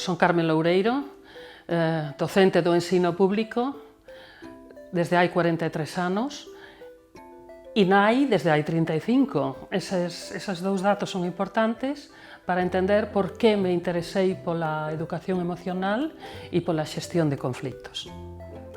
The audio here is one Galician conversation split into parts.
son Carmen Loureiro, docente do ensino público desde hai 43 anos e nai desde hai 35. Eses dous datos son importantes para entender por que me interesei pola educación emocional e pola xestión de conflitos.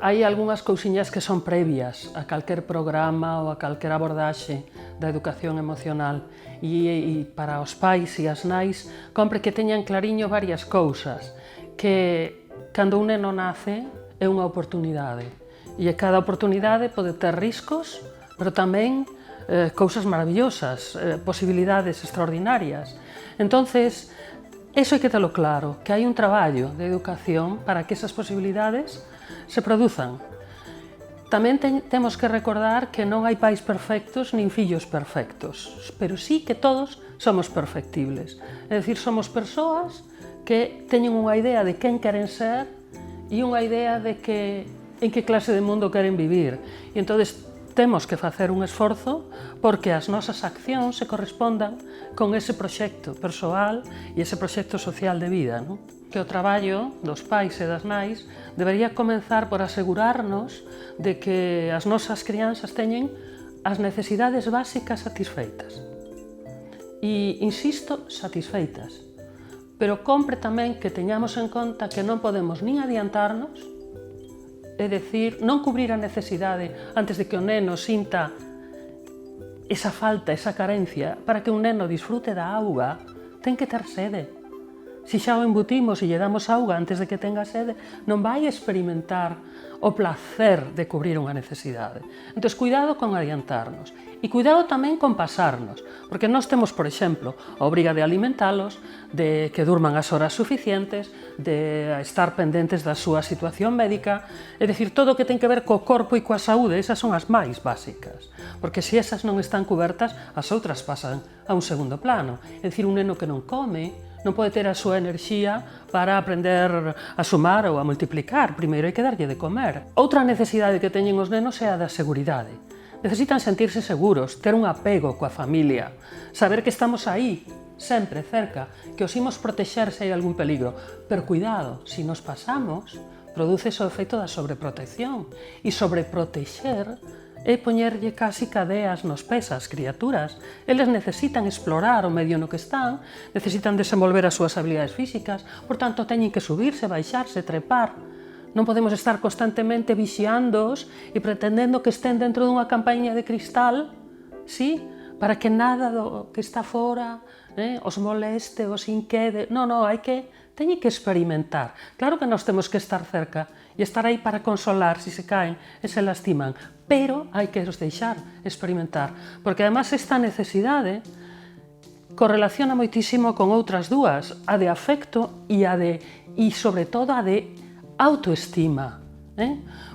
Hai algunhas cousiñas que son previas a calquer programa ou a calquer abordaxe da educación emocional e para os pais e as nais compre que teñan clariño varias cousas, que cando un neno nace é unha oportunidade e cada oportunidade pode ter riscos, pero tamén cousas maravillosas, posibilidades extraordinarias. Entonces, eso hai que telo claro, que hai un traballo de educación para que esas posibilidades se produzan. Tamén temos que recordar que non hai pais perfectos nin fillos perfectos, pero sí que todos somos perfectibles. É dicir, somos persoas que teñen unha idea de quen queren ser e unha idea de en que clase de mundo queren vivir. E entón temos que facer un esforzo porque as nosas accións se correspondan con ese proxecto persoal e ese proxecto social de vida, non? Que o traballo dos pais e das nais debería comenzar por asegurarnos de que as nosas crianzas teñen as necesidades básicas satisfeitas. E, insisto, satisfeitas. Pero compre tamén que teñamos en conta que non podemos nin adiantarnos, é dicir, non cubrir a necesidade antes de que o neno sinta esa falta, esa carencia. Para que un neno disfrute da auga, ten que ter sede. Se xa o embutimos e lle damos auga antes de que tenga sede, non vai experimentar o placer de cubrir unha necesidade. Entón, cuidado con adiantarnos. E cuidado tamén con pasarnos, porque nós temos, por exemplo, a obriga de alimentalos, de que durman as horas suficientes, de estar pendentes da súa situación médica, é dicir, todo o que ten que ver co corpo e coa saúde, esas son as máis básicas, porque se esas non están cubertas, as outras pasan a un segundo plano. É dicir, un neno que non come, non pode ter a súa enerxía para aprender a sumar ou a multiplicar. Primeiro hai que darlle de comer. Outra necesidade que teñen os nenos é a da seguridade. Necesitan sentirse seguros, ter un apego coa familia, saber que estamos aí, sempre cerca, que os imos protexer se hai algún peligro. Pero cuidado, se nos pasamos, produce o efecto da sobreprotección. E sobreprotexer é poñerlle casi cadeas nos pés ás criaturas. Eles necesitan explorar o medio no que están, necesitan desenvolver as súas habilidades físicas, por tanto, teñen que subirse, baixarse, trepar. Non podemos estar constantemente vixiándoos e pretendendo que estén dentro dunha campaña de cristal, sí? Para que nada do que está fora os moleste, os inquede. Non, teñen que experimentar. Claro que nós temos que estar cerca e estar aí para consolar se se caen e se lastiman, pero hai que os deixar experimentar, porque además esta necesidade correlaciona moitísimo con outras dúas, a de afecto e sobre todo a de autoestima.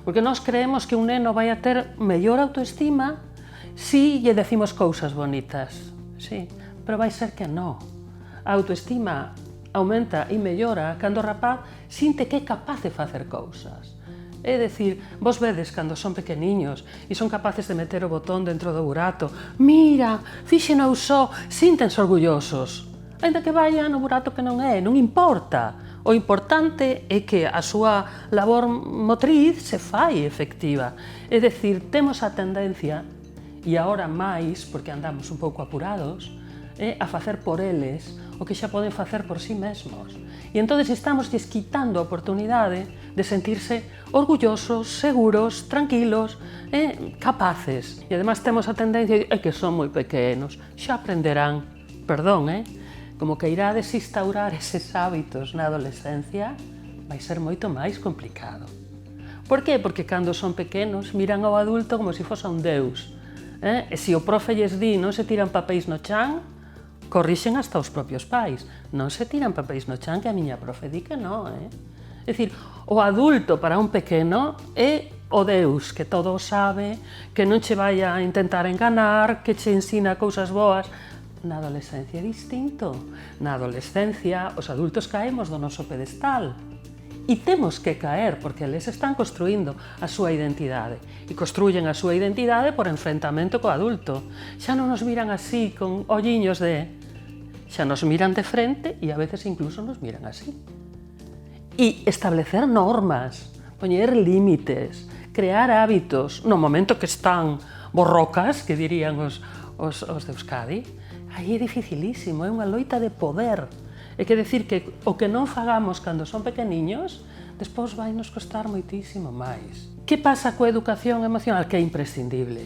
Porque nós creemos que un neno vai a ter mellor autoestima si lle decimos cousas bonitas, sí, pero vai ser que non. A autoestima aumenta e mellora cando o rapaz sinte que é capaz de facer cousas. É dicir, vos vedes cando son pequeniños e son capaces de meter o botón dentro do burato. Mira, fíxeno só, síntense orgullosos. Ainda que vayan no burato que non é, non importa. O importante é que a súa labor motriz se fai efectiva. É dicir, temos a tendencia, e agora máis, porque andamos un pouco apurados, a facer por eles o que xa poden facer por si mesmos. E entón estamos quitando a oportunidade de sentirse orgullosos, seguros, tranquilos, capaces. E además temos a tendencia de que son moi pequenos, xa aprenderán, perdón, como que irades instaurar eses hábitos na adolescencia, vai ser moito máis complicado. Por qué? Porque cando son pequenos miran ao adulto como se fosse un deus. E se o profe lles di non se tiran papéis no chan, corrixen hasta os propios pais. Non se tiran papéis no chan, que a miña profe di que non, É dicir, o adulto para un pequeno é o deus que todo o sabe, que non che vai a intentar enganar, que che ensina cousas boas. Na adolescencia é distinto. Na adolescencia os adultos caemos do noso pedestal. E temos que caer, porque eles están construindo a súa identidade. E construyen a súa identidade por enfrentamento co adulto. Xa non nos miran así, con olliños de... Xa nos miran de frente e a veces incluso nos miran así. E establecer normas, poñer límites, crear hábitos, no momento que están borrocas, que dirían os de Euskadi, aí é dificilísimo, é unha loita de poder. É que decir que o que non fagamos cando son pequeniños, despois vai nos costar moitísimo máis. Que pasa coa educación emocional? Que é imprescindible.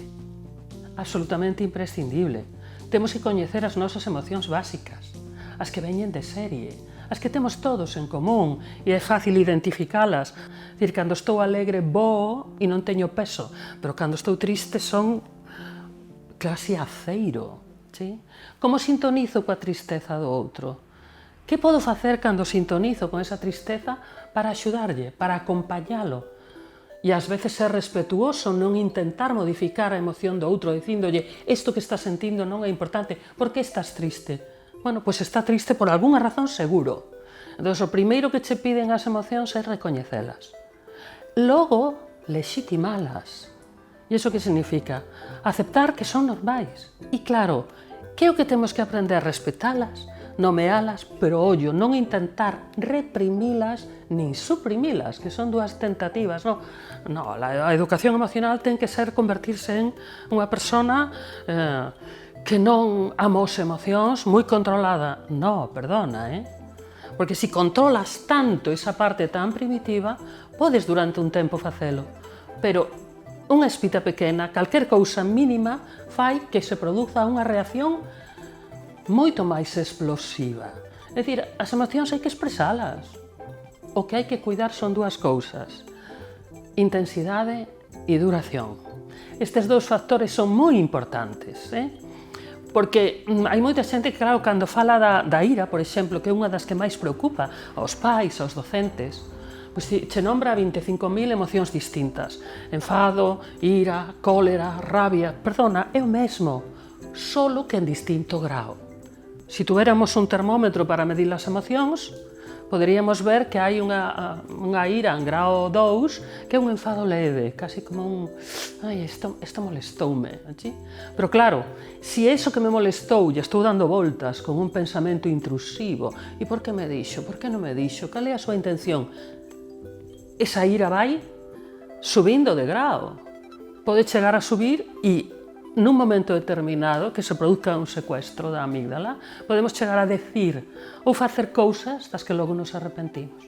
Absolutamente imprescindible. Temos que coñecer as nosas emocións básicas, as que veñen de serie, as que temos todos en común e é fácil identificalas. Dicir, cando estou alegre voo e non teño peso, pero cando estou triste son casi aceiro. Sí? Como sintonizo coa tristeza do outro? Que podo facer cando sintonizo con esa tristeza para axudarlle, para acompañalo? E ás veces ser respetuoso, non intentar modificar a emoción do outro, dicíndolle isto que estás sentindo non é importante, por que estás triste? Bueno, pois está triste por algunha razón seguro. Entón, o primeiro que che piden as emocións é recoñecelas. Logo, legitimalas. E iso que significa? Aceptar que son normais. E claro, que é o que temos que aprender? Respetalas, nomealas, pero ollo, non intentar reprimilas nin suprimilas, que son dúas tentativas. No, a educación emocional ten que ser convertirse en unha persona que non ama as emocións, moi controlada. No, perdona, Porque se controlas tanto esa parte tan primitiva, podes durante un tempo facelo. Pero unha espita pequena, calquer cousa mínima, fai que se produza unha reacción moito máis explosiva. É dicir, as emocións hai que expresalas. O que hai que cuidar son dúas cousas: intensidade e duración. Estes dous factores son moi importantes, porque hai moita xente que, claro, cando fala da ira, por exemplo, que é unha das que máis preocupa aos pais, aos docentes, pois che nombra 25.000 emocións distintas. Enfado, ira, cólera, rabia. Perdona, é o mesmo, solo que en distinto grao. Se tuéramos un termómetro para medir as emocións, poderíamos ver que hai unha ira en grao 2 que é un enfado leve, casi como un ai, isto molestoume. Pero claro, se iso que me molestou lle estou dando voltas con un pensamento intrusivo, e por que me dixo, por que non me dixo, cal é a súa intención? Esa ira vai subindo de grao. Pode chegar a subir e nun momento determinado, que se produzca un secuestro da amígdala, podemos chegar a decir ou facer cousas das que logo nos arrepentimos.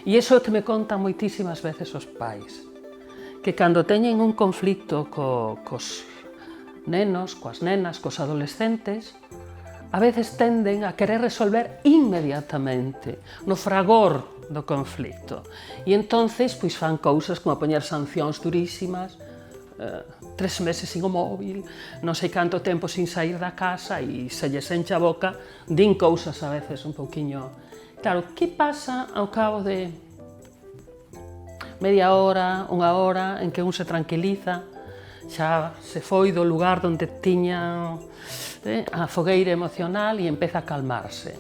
E iso é que me contan moitísimas veces os pais, que cando teñen un conflicto cos nenos, coas nenas, cos adolescentes, a veces tenden a querer resolver inmediatamente, no fragor do conflicto. E entonces, pois fan cousas como poñer sancións durísimas, 3 meses sin o móvil, non sei canto tempo sin sair da casa, e se lles enche a boca, din cousas a veces un pouquiño. Claro, que pasa ao cabo de media hora, unha hora, en que un se tranquiliza, xa se foi do lugar onde tiña a fogueira emocional e empeza a calmarse?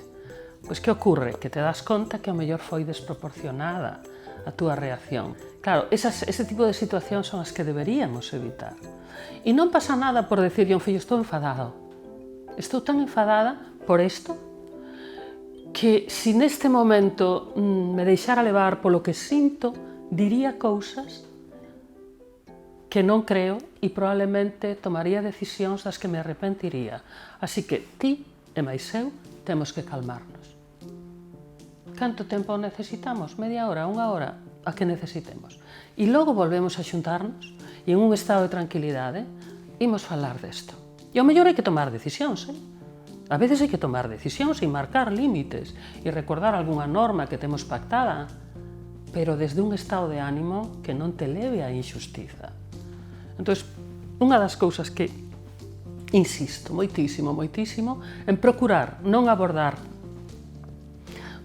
Pois que ocorre? Que te das conta que ao mellor foi desproporcionada a túa reacción. Claro, ese tipo de situacións son as que deberíamos evitar. E non pasa nada por decirle a un fillo, estou enfadado. Estou tan enfadada por isto que se neste momento me deixara levar polo que sinto, diría cousas que non creo e probablemente tomaría decisións das que me arrepentiría. Así que ti e máis eu temos que calmarnos. Canto tempo necesitamos? Media hora, unha hora? A que necesitemos. E logo volvemos a xuntarnos e en un estado de tranquilidade imos falar desto. E ao mellor hai que tomar decisións, A veces hai que tomar decisións e marcar límites e recordar algunha norma que temos pactada, pero desde un estado de ánimo que non te leve á injustiza. Entón, unha das cousas que insisto moitísimo, moitísimo, en procurar non abordar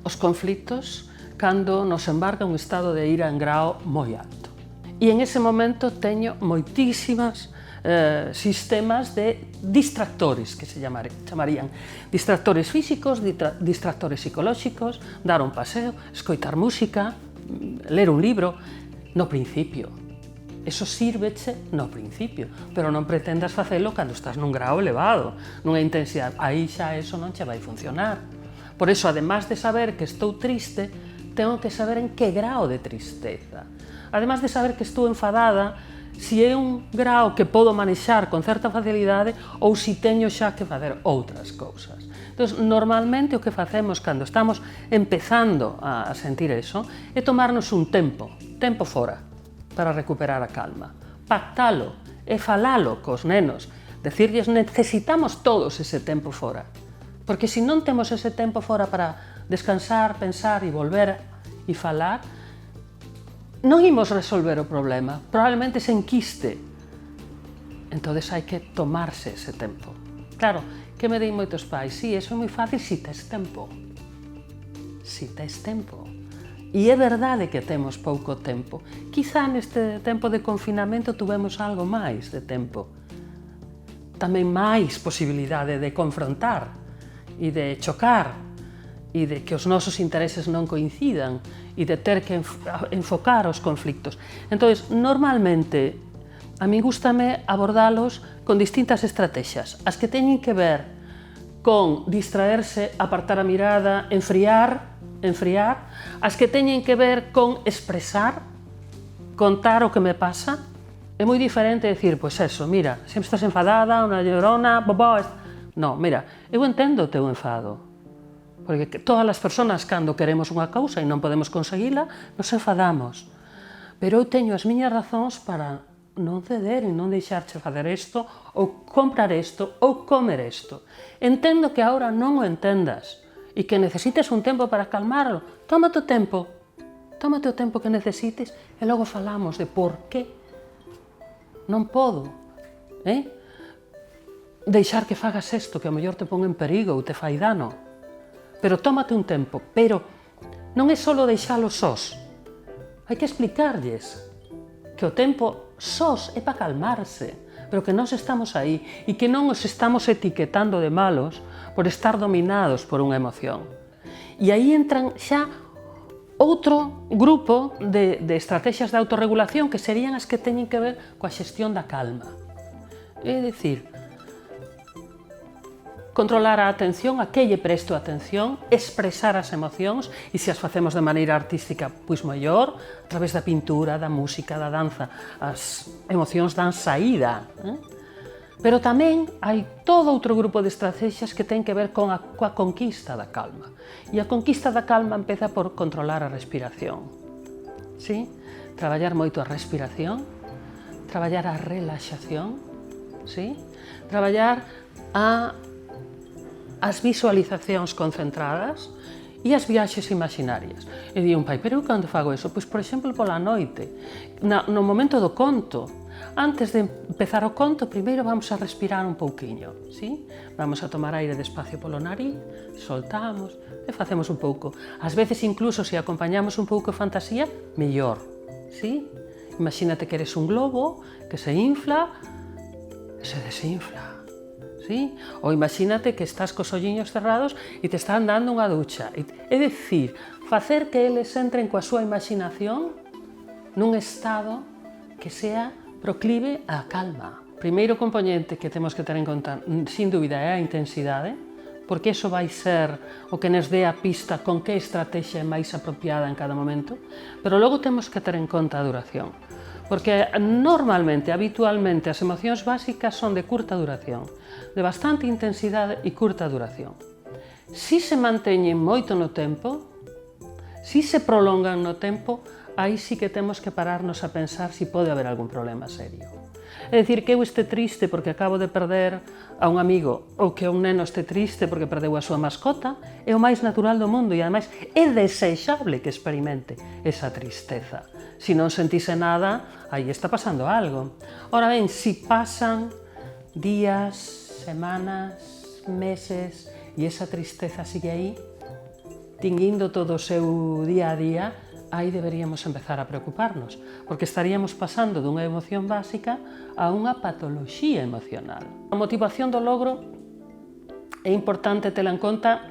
os conflitos cando nos embarca un estado de ira en grao moi alto. E en ese momento teño moitísimas sistemas de distractores, que se chamarían distractores físicos, distractores psicolóxicos, dar un paseo, escoitar música, ler un libro, no principio. Eso sírveche no principio, pero non pretendas facelo cando estás nun grao elevado, nunha intensidade. Aí xa eso non che vai funcionar. Por eso, además de saber que estou triste, tengo que saber en que grao de tristeza. Además de saber que estou enfadada, se é un grao que podo manexar con certa facilidade ou se teño xa que facer outras cousas. Entón, normalmente o que facemos cando estamos empezando a sentir eso é tomarnos un tempo fora, para recuperar a calma. Pactalo e falalo cos nenos, decirlles necesitamos todos ese tempo fora, porque se non temos ese tempo fora para descansar, pensar e volver e falar, non imos resolver o problema, probablemente se enquiste. Entón hai que tomarse ese tempo. Claro, que me din moitos pais, sí, eso é moi fácil se tes tempo. Se tes tempo. E é verdade que temos pouco tempo. Quizá neste tempo de confinamento tuvemos algo máis de tempo. Tamén máis posibilidade de confrontar e de chocar e de que os nosos intereses non coincidan e de ter que enfocar os conflictos. Entón, normalmente, a mí gústame abordalos con distintas estrategias. As que teñen que ver con distraerse, apartar a mirada, enfriar, as que teñen que ver con expresar, contar o que me pasa. É moi diferente decir, pois eso, mira, sempre estás enfadada, unha llorona, bobó. No, mira, eu entendo o teu enfado, porque todas as persoas, cando queremos unha cousa e non podemos conseguila, nos enfadamos. Pero eu teño as miñas razóns para non ceder e non deixarche facer isto, ou comprar isto, ou comer isto. Entendo que agora non o entendas e que necesites un tempo para calmarlo. Tómate o tempo que necesites e logo falamos de por qué non podo deixar que fagas isto, que ao mellor te pon en perigo ou te fai dano. Pero tómate un tempo, pero non é só deixalo sós. Hai que explicarlles que o tempo sós é para calmarse, pero que nós estamos aí e que non os estamos etiquetando de malos por estar dominados por unha emoción. E aí entran xa outro grupo de estrategias de autorregulación que serían as que teñen que ver coa xestión da calma. É dicir, controlar a atención, a que lle presto atención, expresar as emocións e se as facemos de maneira artística, pois mellor, a través da pintura, da música, da danza, as emocións dan saída. Pero tamén hai todo outro grupo de estrategias que ten que ver coa conquista da calma. E a conquista da calma empeza por controlar a respiración. Sí? Traballar moito a respiración, traballar a relaxación, sí? Traballar as visualizacións concentradas e as viaxes imaginarias. E di un pai, pero eu cando fago eso? Pois, por exemplo, pola noite, no momento do conto. Antes de empezar o conto, primeiro vamos a respirar un pouquiño, sí? Vamos a tomar aire despacio polo nariz, soltamos e facemos un pouco. Ás veces, incluso, se acompañamos un pouco de fantasía, mellor, sí? Imagínate que eres un globo que se infla e se desinfla. Sí? Ou imagínate que estás cos olliños cerrados e te están dando unha ducha. É dicir, facer que eles entren coa súa imaginación nun estado que sea proclive á calma. Primeiro componente que temos que ter en conta, sin dúbida, é a intensidade, porque iso vai ser o que nos dé a pista con que estrategia é máis apropiada en cada momento, pero logo temos que ter en conta a duración. Porque normalmente, habitualmente, as emocións básicas son de curta duración, de bastante intensidade e curta duración. Si se manteñen moito no tempo, si se prolongan no tempo, aí sí que temos que pararnos a pensar se pode haber algún problema serio. É dicir, que eu este triste porque acabo de perder a un amigo ou que un neno este triste porque perdeu a súa mascota é o máis natural do mundo e, ademais, é desexable que experimente esa tristeza. Se non sentise nada, aí está pasando algo. Ora ben, se pasan días, semanas, meses e esa tristeza sigue aí, tinguindo todo o seu día a día, aí deberíamos empezar a preocuparnos, porque estaríamos pasando dunha emoción básica a unha patoloxía emocional. A motivación do logro é importante tela en conta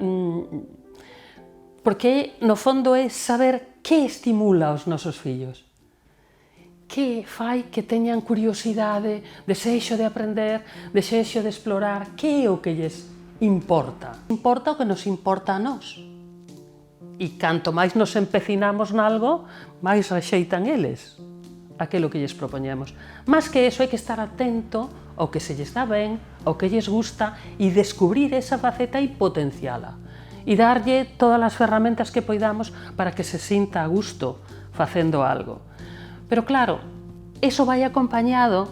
porque no fondo é saber que estimula os nosos fillos, que fai que teñan curiosidade, desexo de aprender, desexo de explorar, que é o que lles importa. Importa o que nos importa a nós. E canto máis nos empecinamos nalgo, máis rexeitan eles aquilo que lles propoñemos. Más que eso, hai que estar atento ao que se lles dá ben, ao que lles gusta, e descubrir esa faceta e potenciala. E darlle todas as ferramentas que poidamos para que se sinta a gusto facendo algo. Pero claro, eso vai acompañado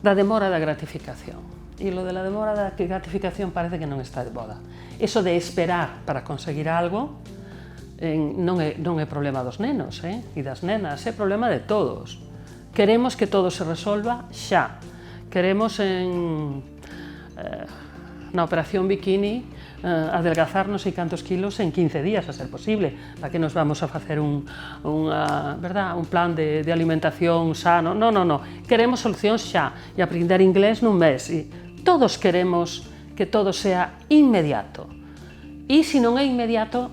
da demora da gratificación. E lo de la demora da gratificación parece que non está de moda. Eso de esperar para conseguir algo non é problema dos nenos e das nenas, é problema de todos. Queremos que todo se resolva xa. Queremos na operación bikini adelgazarnos e cantos kilos en 15 días, a ser posible. Para que nos vamos a facer un plan de alimentación sano? Non. Queremos solucións xa e aprender inglés nun mes. Todos queremos que todo sea inmediato. E se non é inmediato,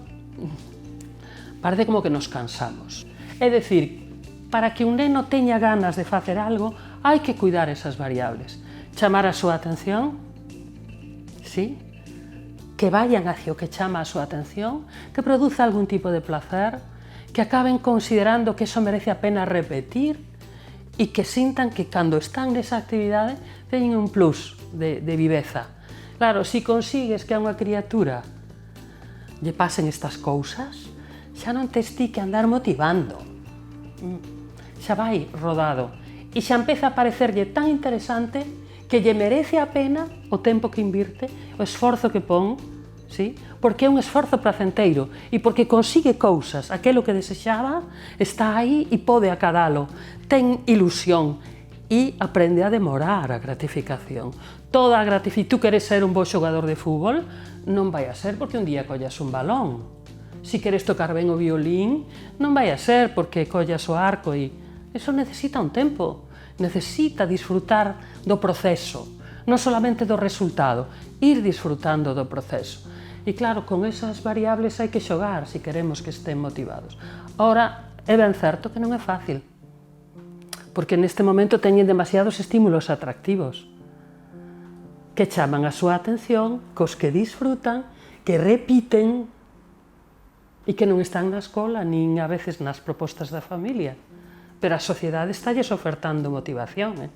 parece como que nos cansamos. É dicir, para que un neno teña ganas de facer algo, hai que cuidar esas variables. Chamar a súa atención, sí? Que vayan hacia o que chama a súa atención, que produza algún tipo de placer, que acaben considerando que eso merece a pena repetir e que sintan que cando están nesa actividade teñen un plus de viveza. Claro, se consigues que a unha criatura lle pasen estas cousas, xa non tes ti que andar motivando. Xa vai rodado. E xa empeza a parecerlle tan interesante que lle merece a pena o tempo que invirte, o esforzo que pon, sí? Porque é un esforzo placenteiro e porque consigue cousas, aquilo que desexaba está aí e pode acadalo, ten ilusión e aprende a demorar a gratificación. Toda a gratificación, tú queres ser un bo xogador de fútbol, non vai a ser porque un día collas un balón. Se queres tocar ben o violín, non vai a ser porque collas o arco e... Eso necesita un tempo, necesita disfrutar do proceso, non solamente do resultado, ir disfrutando do proceso. E claro, con esas variables hai que xogar se queremos que estén motivados. Ora, é ben certo que non é fácil, porque neste momento teñen demasiados estímulos atractivos que chaman a súa atención, cos que disfrutan, que repiten e que non están na escola, nin a veces nas propostas da familia. Pero a sociedade estalles ofertando motivación,